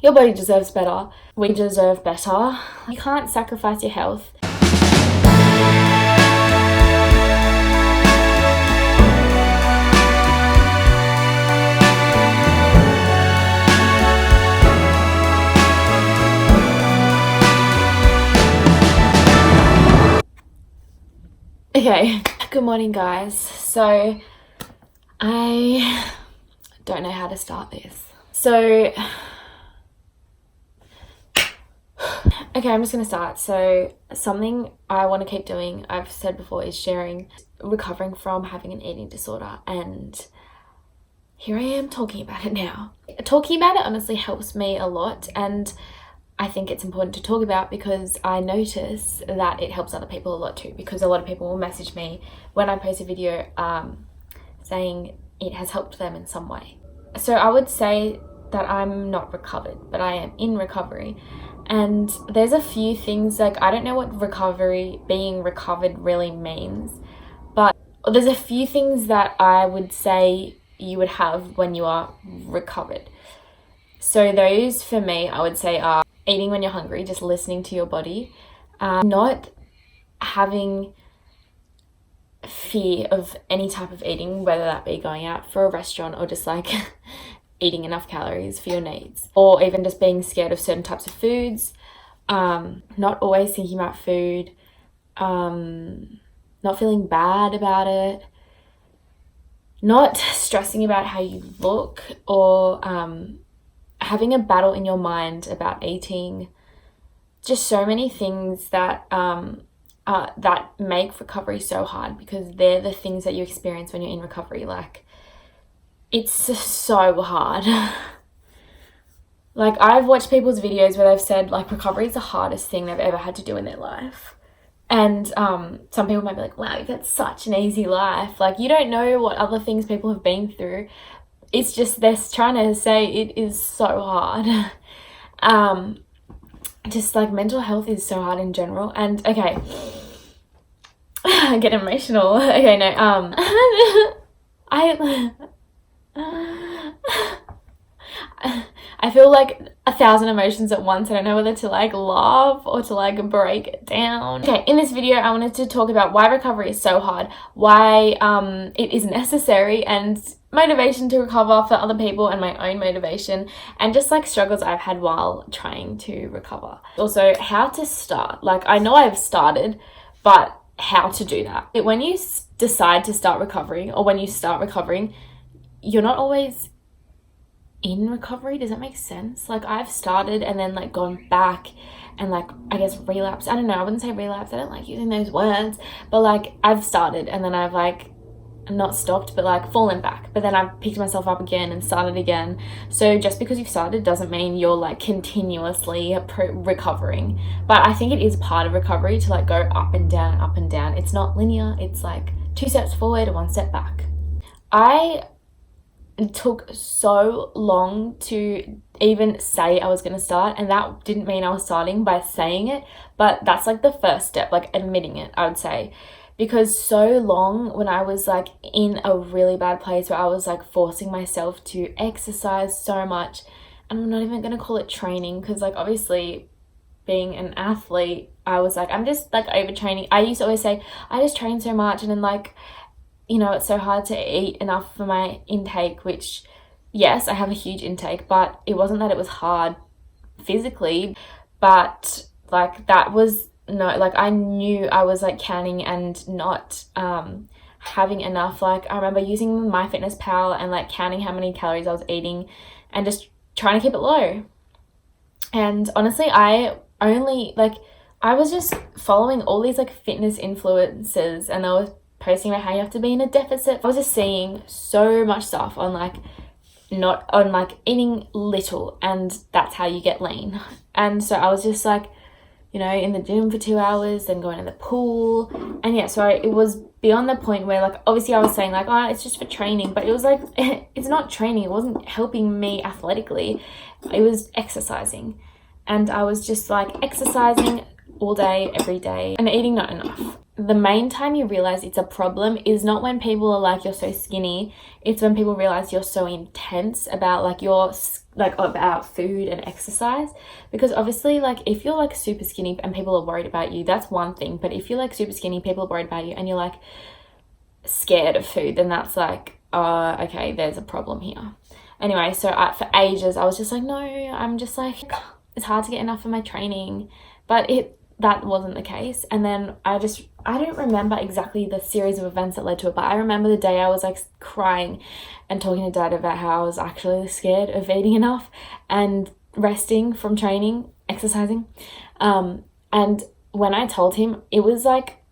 Your body deserves better. We deserve better. You can't sacrifice your health. Okay, good morning guys. So I don't know how to start this. So okay, I'm just gonna start. So something I want to keep doing, I've said before, is sharing recovering from having an eating disorder, and here I am talking about it now. Talking about it honestly helps me a lot, and I think it's important to talk about because I notice that it helps other people a lot too, because a lot of people will message me when I post a video saying it has helped them in some way. So I would say that I'm not recovered, but I am in recovery. And there's a few things, like I don't know what being recovered really means, but there's a few things that I would say you would have when you are recovered. So those for me, I would say, are eating when you're hungry, just listening to your body, not having fear of any type of eating, whether that be going out for a restaurant or just like eating enough calories for your needs, or even just being scared of certain types of foods, not always thinking about food, not feeling bad about it, not stressing about how you look, or having a battle in your mind about eating. Just so many things that that make recovery so hard, because they're the things that you experience when you're in recovery. Like, it's just so hard. Like, I've watched people's videos where they've said like recovery is the hardest thing they've ever had to do in their life. And some people might be like, wow, you've had such an easy life. Like, you don't know what other things people have been through. It's just they're trying to say it is so hard. Just like mental health is so hard in general. And okay, I get emotional. Okay, no, I feel like 1,000 emotions at once. I don't know whether to like laugh or to like break it down. Okay, in this video, I wanted to talk about why recovery is so hard, why it is necessary, and motivation to recover for other people, and my own motivation, and just like struggles I've had while trying to recover. Also, how to start. Like, I know I've started, but how to do that. When you decide to start recovering, or when you start recovering, you're not always in recovery. Does that make sense? Like, I've started and then like gone back and like, I guess, relapse. I don't know, I wouldn't say relapse, I don't like using those words, but like I've started and then I've like not stopped, but like fallen back, but then I've picked myself up again and started again. So just because you've started doesn't mean you're like continuously recovering, but I think it is part of recovery to like go up and down, up and down. It's not linear. It's like 2 steps forward, 1 step back. It took so long to even say I was going to start, and that didn't mean I was starting by saying it, but that's like the first step, like admitting it, I would say. Because so long when I was like in a really bad place where I was like forcing myself to exercise so much, and I'm not even going to call it training, because like obviously being an athlete, I was like, I'm just like overtraining. I used to always say I just train so much, and then like, you know, it's so hard to eat enough for my intake, which yes, I have a huge intake, but it wasn't that it was hard physically, but like that was no, like I knew I was like counting and not having enough. Like, I remember using MyFitnessPal and like counting how many calories I was eating and just trying to keep it low. And honestly, I was just following all these like fitness influencers, and they were posting about how you have to be in a deficit. I was just seeing so much stuff on like, not on like eating little, and that's how you get lean. And so I was just like, you know, in the gym for 2 hours, then going to the pool. And yeah, so it was beyond the point where like, obviously I was saying like, oh, it's just for training, but it was like, it's not training. It wasn't helping me athletically. It was exercising. And I was just like exercising all day, every day, and eating not enough. The main time you realize it's a problem is not when people are like, you're so skinny. It's when people realize you're so intense about like your like about food and exercise, because obviously like if you're like super skinny and people are worried about you, that's one thing. But if you're like super skinny, people are worried about you, and you're like scared of food, then that's like, okay, there's a problem here. Anyway, so for ages I was just like, no, I'm just like, it's hard to get enough of my training, but that wasn't the case. And then I don't remember exactly the series of events that led to it, but I remember the day I was like crying and talking to Dad about how I was actually scared of eating enough and resting from training, exercising. And when I told him, it was like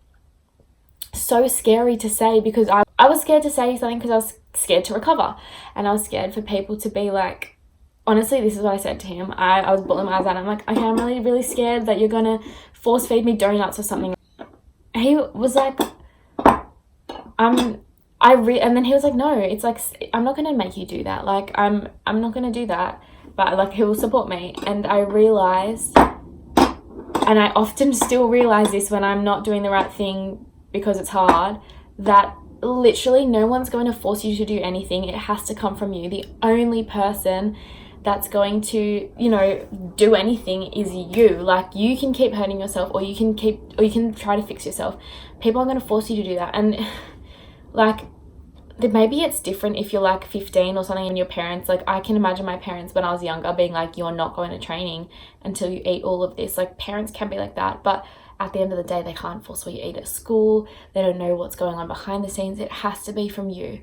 so scary to say, because I was scared to say something because I was scared to recover, and I was scared for people to be like, honestly, this is what I said to him. I was bawling my eyes out. I'm like, okay, I'm really, really scared that you're gonna force feed me donuts or something. He was like, and then he was like, no, it's like, I'm not gonna make you do that. Like, I'm not gonna do that, but like, he will support me. And I realized, and I often still realize this when I'm not doing the right thing because it's hard, that literally no one's going to force you to do anything. It has to come from you. The only person that's going to, you know, do anything is you. Like, you can keep hurting yourself, or you can try to fix yourself. People aren't going to force you to do that. And like, maybe it's different if you're like 15 or something and your parents, like, I can imagine my parents when I was younger being like, you're not going to training until you eat all of this. Like, parents can be like that, but at the end of the day, they can't force what you eat at school. They don't know what's going on behind the scenes. It has to be from you.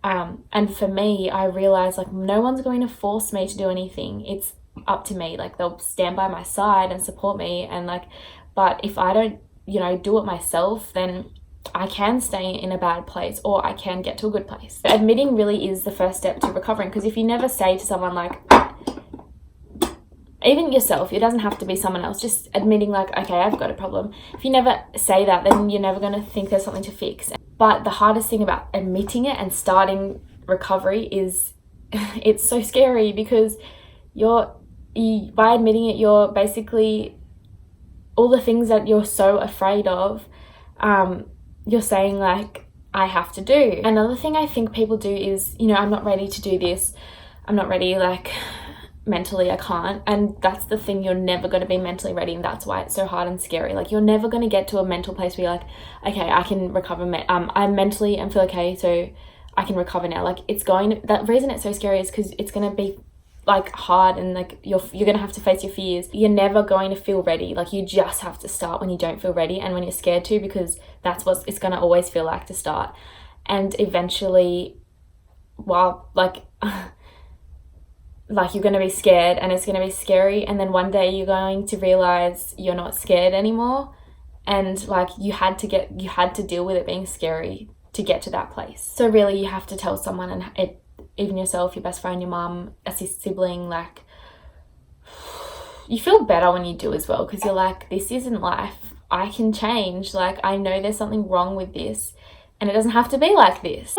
And for me, I realized like, no one's going to force me to do anything. It's up to me. Like, they'll stand by my side and support me, and like, but if I don't, you know, do it myself, then I can stay in a bad place, or I can get to a good place. Admitting really is the first step to recovering, because if you never say to someone, like, even yourself, it doesn't have to be someone else, just admitting like, okay, I've got a problem. If you never say that, then you're never going to think there's something to fix. But the hardest thing about admitting it and starting recovery is it's so scary, because by admitting it, you're basically, all the things that you're so afraid of, you're saying like, I have to do. Another thing I think people do is, you know, I'm not ready to do this. I'm not ready, like, mentally I can't. And that's the thing, you're never going to be mentally ready, and that's why it's so hard and scary. Like, you're never going to get to a mental place where you're like, okay, I can recover. I'm mentally and feel okay, so I can recover now. Like, that reason it's so scary is because it's going to be like hard, and like you're going to have to face your fears. You're never going to feel ready. Like, you just have to start when you don't feel ready and when you're scared to, because that's what it's going to always feel like to start. And eventually, while like like, you're going to be scared, and it's going to be scary, and then one day you're going to realize you're not scared anymore, and like, you had to deal with it being scary to get to that place. So really, you have to tell someone, and even yourself, your best friend, your mum, a sibling, like, you feel better when you do as well, because you're like, this isn't life, I can change. Like, I know there's something wrong with this, and it doesn't have to be like this.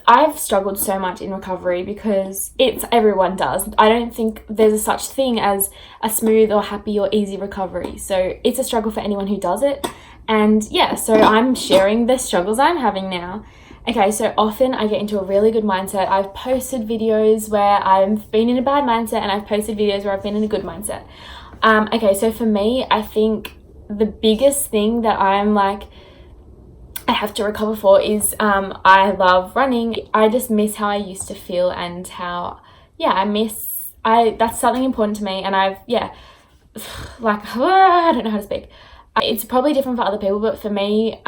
I've struggled so much in recovery because everyone does. I don't think there's a such thing as a smooth or happy or easy recovery. So it's a struggle for anyone who does it. And yeah, so I'm sharing the struggles I'm having now. Okay, so often I get into a really good mindset. I've posted videos where I've been in a bad mindset, and I've posted videos where I've been in a good mindset. Okay, so for me, I think the biggest thing that I'm like, I have to recover for is I love running. I just miss how I used to feel, and how, yeah, that's something important to me. And like, I don't know how to speak. It's probably different for other people, but for me,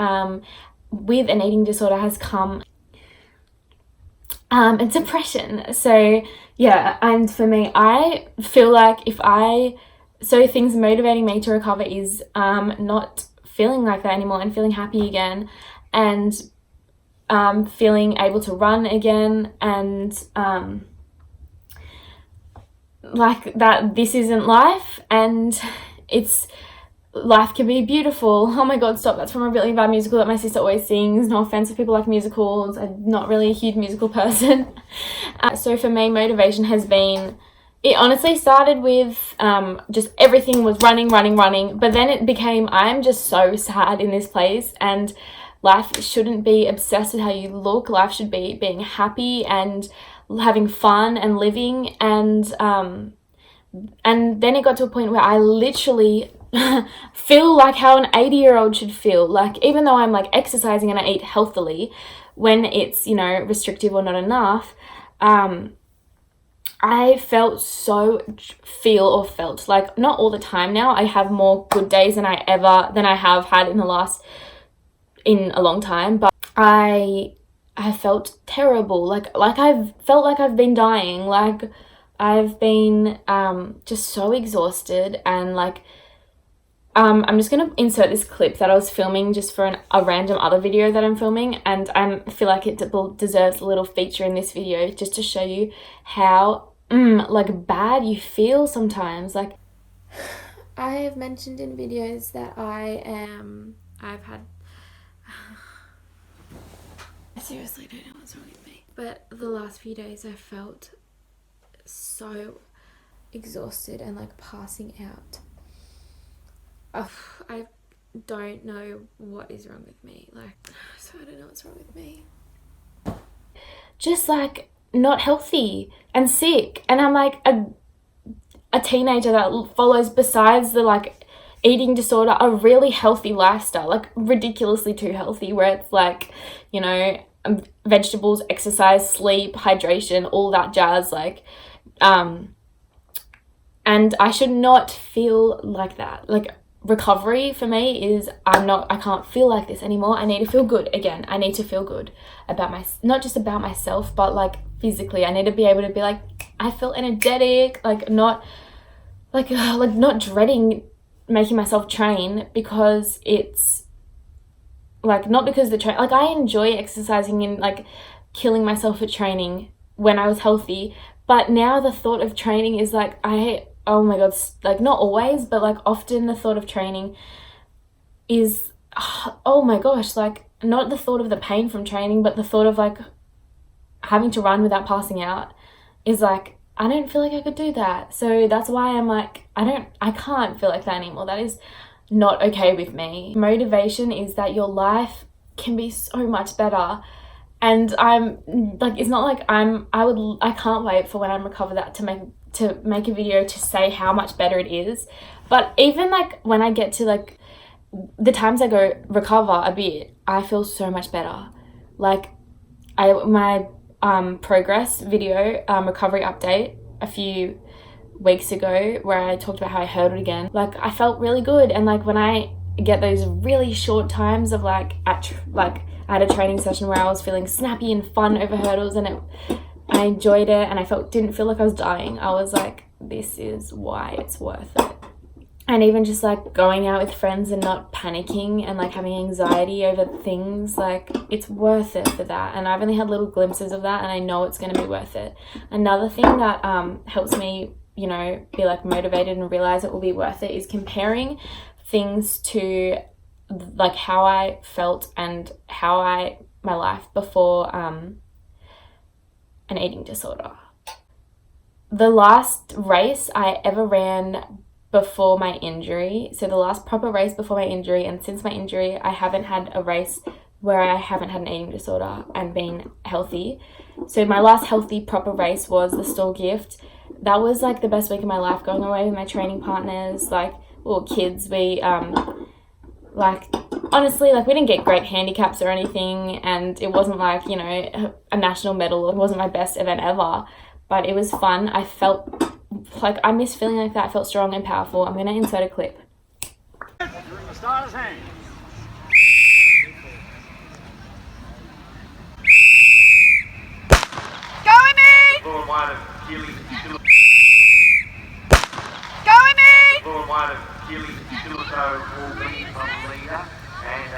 with an eating disorder has come depression. So yeah, and for me, I feel like things motivating me to recover is not feeling like that anymore, and feeling happy again, and feeling able to run again, and like that this isn't life, and life can be beautiful. Oh my god, stop, that's from a really bad musical that my sister always sings. No offense if people like musicals, I'm not really a huge musical person. So for me, motivation has been, it honestly started with just everything was running, but then it became, I'm just so sad in this place, and life shouldn't be obsessed with how you look. Life should be being happy, and having fun and living. And then it got to a point where I literally feel like how an 80-year-old should feel. Like, even though I'm like exercising and I eat healthily, when it's, you know, restrictive or not enough, I felt like, not all the time now, I have more good days than I have had in a long time, but I felt terrible. Like I've felt like I've been dying. Like, I've been just so exhausted, and like I'm just going to insert this clip that I was filming just for a random other video that I'm filming, and I feel like it deserves a little feature in this video just to show you how like bad you feel sometimes. Like, I have mentioned in videos that I seriously don't know what's wrong with me, but the last few days I felt so exhausted and like passing out. I don't know what is wrong with me. Like, so I don't know what's wrong with me. Just like not healthy and sick, and I'm like a teenager that follows, besides the like eating disorder, a really healthy lifestyle, like ridiculously too healthy, where it's like, you know, vegetables, exercise, sleep, hydration, all that jazz, like and I should not feel like that. Like, recovery for me is I can't feel like this anymore. I need to feel good again. I need to feel good about not just about myself, but like physically. I need to be able to be like, I feel energetic, like not dreading making myself train, because it's like, not because like I enjoy exercising and like killing myself at training when I was healthy, but now the thought of training is like, oh my god, like not always, but like often the thought of training is, oh my gosh, like not the thought of the pain from training, but the thought of like having to run without passing out is like, I don't feel like I could do that. So that's why I'm like, I can't feel like that anymore. That is not okay with me. Motivation is that your life can be so much better. And I'm like, it's not like I can't wait for when I'm recover that to make a video to say how much better it is. But even like when I get to like the times I go recover a bit, I feel so much better. Like, my progress video, recovery update a few weeks ago, where I talked about how I hurdled again, like I felt really good. And like when I get those really short times of like I had a training session where I was feeling snappy and fun over hurdles, and I enjoyed it, and I didn't feel like I was dying. I was like, this is why it's worth it. And even just like going out with friends and not panicking and like having anxiety over things, like it's worth it for that. And I've only had little glimpses of that, and I know it's going to be worth it. Another thing that helps me, you know, be like motivated and realize it will be worth it is comparing things to like how I felt and my life before an eating disorder. The last race I ever ran before my injury, so the last proper race before my injury, and since my injury I haven't had a race where I haven't had an eating disorder and been healthy. So my last healthy proper race was the Stall Gift. That was like the best week of my life, going away with my training partners, like little kids. We like, honestly, like we didn't get great handicaps or anything, and it wasn't like, you know, a national medal. It wasn't my best event ever, but it was fun. I felt like, I miss feeling like that. I felt strong and powerful. I'm going to insert a clip. Starter's hand. Go Amy! Forward wide of Keely. Go Amy! Forward wide of Keely. Shillito will be from the leader. And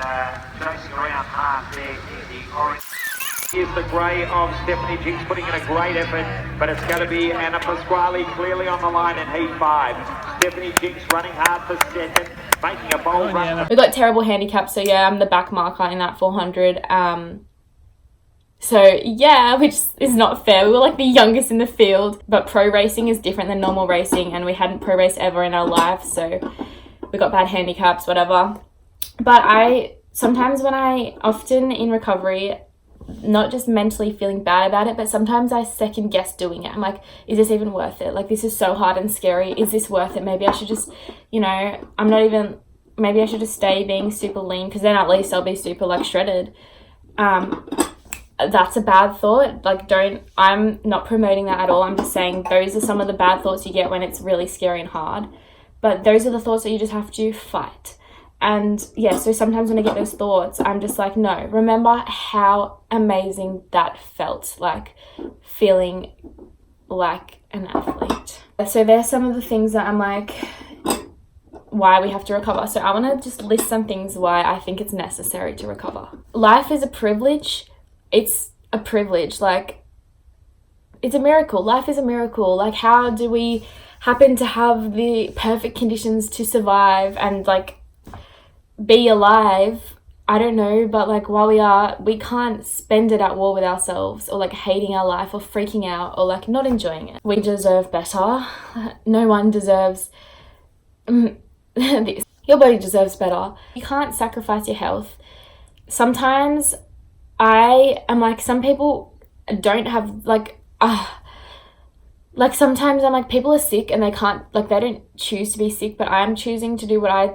chasing around half there is the orange. Here's the grey of Stephanie Jinks putting in a great effort, but it's going to be Anna Pasquale clearly on the line in heat 5. Stephanie Jinks running hard for second, making a bold run. We got terrible handicaps, so yeah, I'm the back marker in that 400. So yeah, which is not fair. We were like the youngest in the field, but pro racing is different than normal racing, and we hadn't pro raced ever in our life, so we got bad handicaps, whatever. But often in recovery, not just mentally feeling bad about it, but sometimes I second guess doing it. I'm like, is this even worth it? Like, this is so hard and scary. Is this worth it? Maybe I should just, maybe I should just stay being super lean, because then at least I'll be super like shredded. That's a bad thought. Like, I'm not promoting that at all. I'm just saying those are some of the bad thoughts you get when it's really scary and hard. But those are the thoughts that you just have to fight. And yeah, so sometimes when I get those thoughts, I'm just like, no, remember how amazing that felt, like feeling like an athlete. So there's some of the things that I'm like, why we have to recover. So I want to just list some things why I think it's necessary to recover. Life is a privilege. It's a privilege. Like, it's a miracle. Life is a miracle. Like, how do we happen to have the perfect conditions to survive and like be alive? I don't know, but like while we can't spend it at war with ourselves, or like hating our life, or freaking out, or like not enjoying it. We deserve better. No one deserves this. Your body deserves better. You can't sacrifice your health. Sometimes I am like, some people don't have like sometimes I'm like, people are sick and they can't, like, they don't choose to be sick, but I'm choosing to do what I,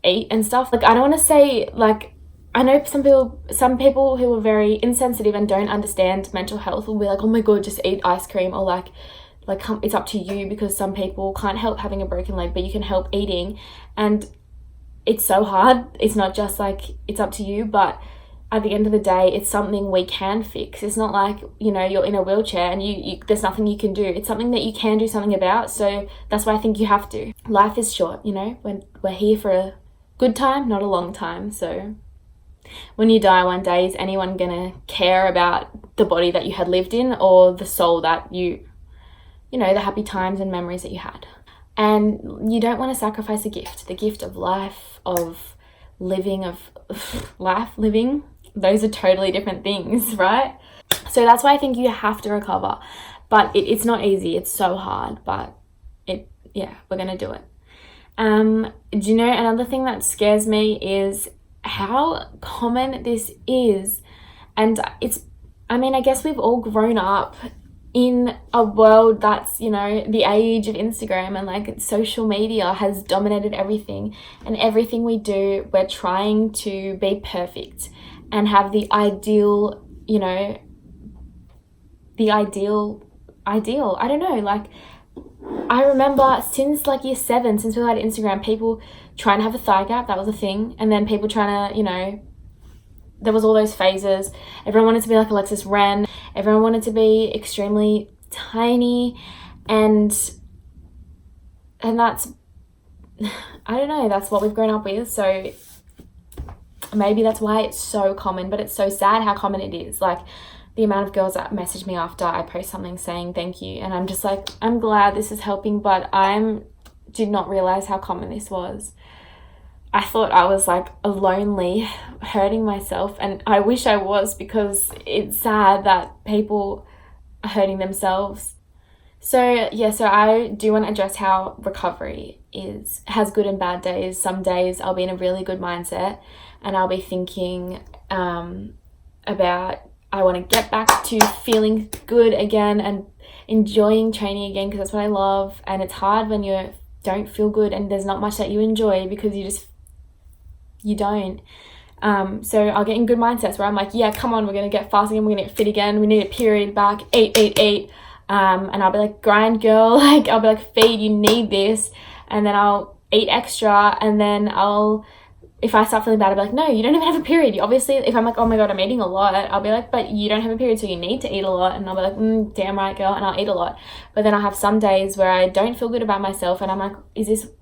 eat and stuff. Like, I don't want to say, like, I know some people who are very insensitive and don't understand mental health will be like, oh my God, just eat ice cream, or like it's up to you, because some people can't help having a broken leg, but you can help eating. And it's so hard. It's not just like, it's up to you, but at the end of the day, it's something we can fix. It's not like, you're in a wheelchair and you there's nothing you can do. It's something that you can do something about. So that's why I think you have to. Life is short, when we're here for a good time, not a long time. So when you die one day, is anyone gonna care about the body that you had lived in, or the soul that you the happy times and memories that you had? And you don't want to sacrifice the gift of life, of living, living. Those are totally different things, right? So that's why I think you have to recover. But it's not easy. It's so hard. But we're going to do it. Do you know, another thing that scares me is how common this is. And I guess we've all grown up in a world that's, the age of Instagram, and like social media has dominated everything, and everything we do, we're trying to be perfect and have the ideal, I don't know, like, I remember since like year 7, since we had Instagram, people trying to have a thigh gap, that was a thing. And then people trying to, there was all those phases. Everyone wanted to be like Alexis Ren. Everyone wanted to be extremely tiny. And that's, I don't know, that's what we've grown up with. So maybe that's why it's so common, but it's so sad how common it is. Like, the amount of girls that message me after I post something saying thank you, and I'm just like, I'm glad this is helping, but did not realize how common this was. I thought I was like lonely, hurting myself, and I wish I was, because it's sad that people are hurting themselves. So I do want to address how recovery has good and bad days. Some days I'll be in a really good mindset and I'll be thinking about, I want to get back to feeling good again and enjoying training again, because that's what I love. And it's hard when you don't feel good and there's not much that you enjoy, because you don't. So I'll get in good mindsets where I'm like, yeah, come on, we're going to get fasting and we're going to get fit again. We need a period back, eat. And I'll be like, grind, girl. Like, I'll be like, feed, you need this. And then I'll eat extra. And then if I start feeling bad, I'll be like, no, you don't even have a period. Obviously, if I'm like, oh my God, I'm eating a lot, I'll be like, but you don't have a period, so you need to eat a lot. And I'll be like, damn right, girl. And I'll eat a lot. But then I'll have some days where I don't feel good about myself. And I'm like,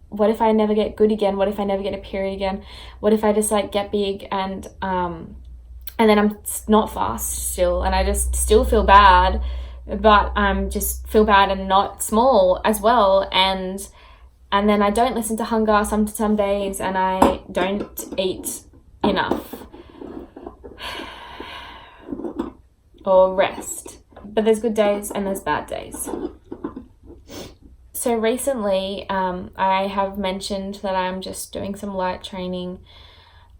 what if I never get good again? What if I never get a period again? What if I just like get big and then I'm not fast still, and I just still feel bad, but just feel bad and not small as well. And then I don't listen to hunger some days, and I don't eat enough or rest. But there's good days and there's bad days. So recently, I have mentioned that I'm just doing some light training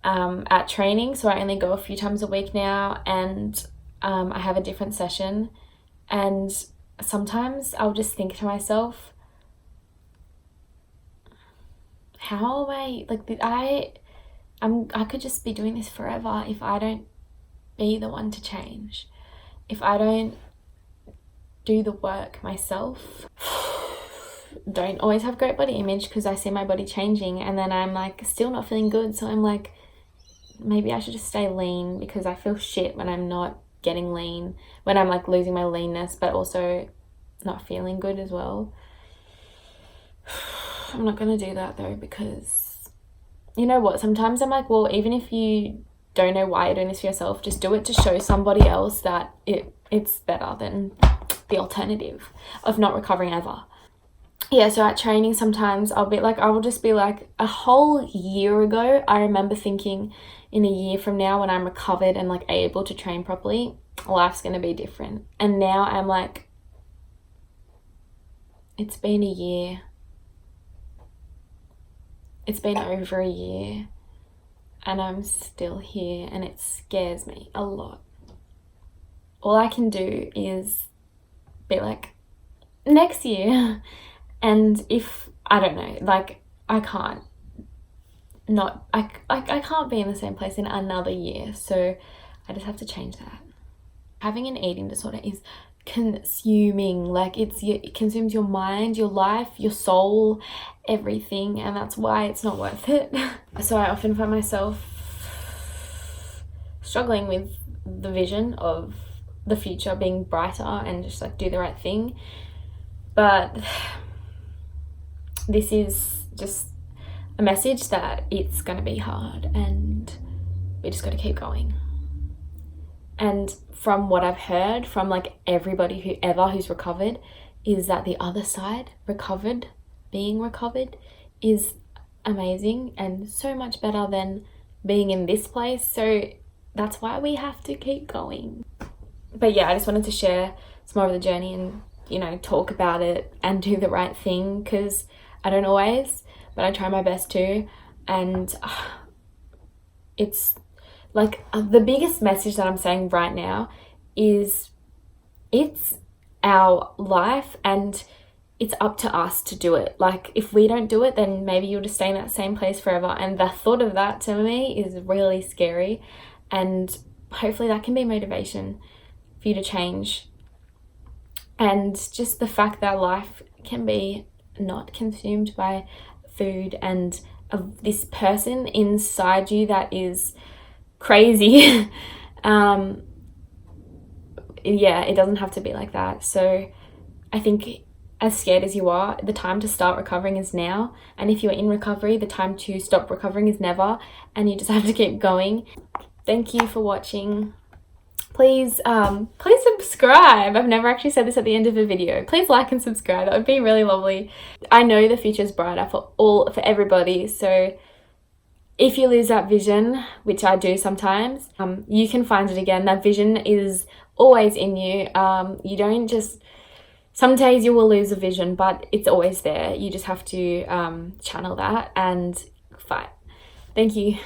at training, so I only go a few times a week now, and I have a different session, and sometimes I'll just think to myself, how am I, like, I could just be doing this forever if I don't be the one to change, if I don't do the work myself. Don't always have great body image because I see my body changing, and then I'm like still not feeling good, so I'm like, maybe I should just stay lean, because I feel shit when I'm not getting lean, when I'm like losing my leanness but also not feeling good as well. I'm not gonna do that though, because you know what, sometimes I'm like, well, even if you don't know why you're doing this for yourself, just do it to show somebody else that it's better than the alternative of not recovering ever. Yeah, so at training sometimes I will just be like, a whole year ago I remember thinking, in a year from now when I'm recovered and like able to train properly, life's gonna be different. And now I'm like, it's been a year, it's been over a year, and I'm still here, and it scares me a lot. All I can do is be like, next year. And if, I don't know, like, I can't be in the same place in another year, so I just have to change that. Having an eating disorder is consuming, like, it consumes your mind, your life, your soul, everything, and that's why it's not worth it. So I often find myself struggling with the vision of the future being brighter and just like do the right thing, but this is just a message that it's going to be hard, and we just got to keep going. And from what I've heard from like everybody who's recovered, is that the other side, being recovered, is amazing and so much better than being in this place. So that's why we have to keep going. But yeah, I just wanted to share some more of the journey and, you know, talk about it and do the right thing, because I don't always, but I try my best to. And it's like the biggest message that I'm saying right now is it's our life and it's up to us to do it. Like, if we don't do it, then maybe you'll just stay in that same place forever. And the thought of that to me is really scary. And hopefully that can be motivation for you to change. And just the fact that life can be not consumed by food and this person inside you that is crazy. Yeah, it doesn't have to be like that. So I think, as scared as you are, the time to start recovering is now. And if you're in recovery, the time to stop recovering is never. And you just have to keep going. Thank you for watching. Please subscribe. I've never actually said this at the end of a video. Please like and subscribe. That would be really lovely. I know the future's brighter for everybody. So if you lose that vision, which I do sometimes, you can find it again. That vision is always in you. You don't just, some days you will lose a vision, but it's always there. You just have to channel that and fight. Thank you.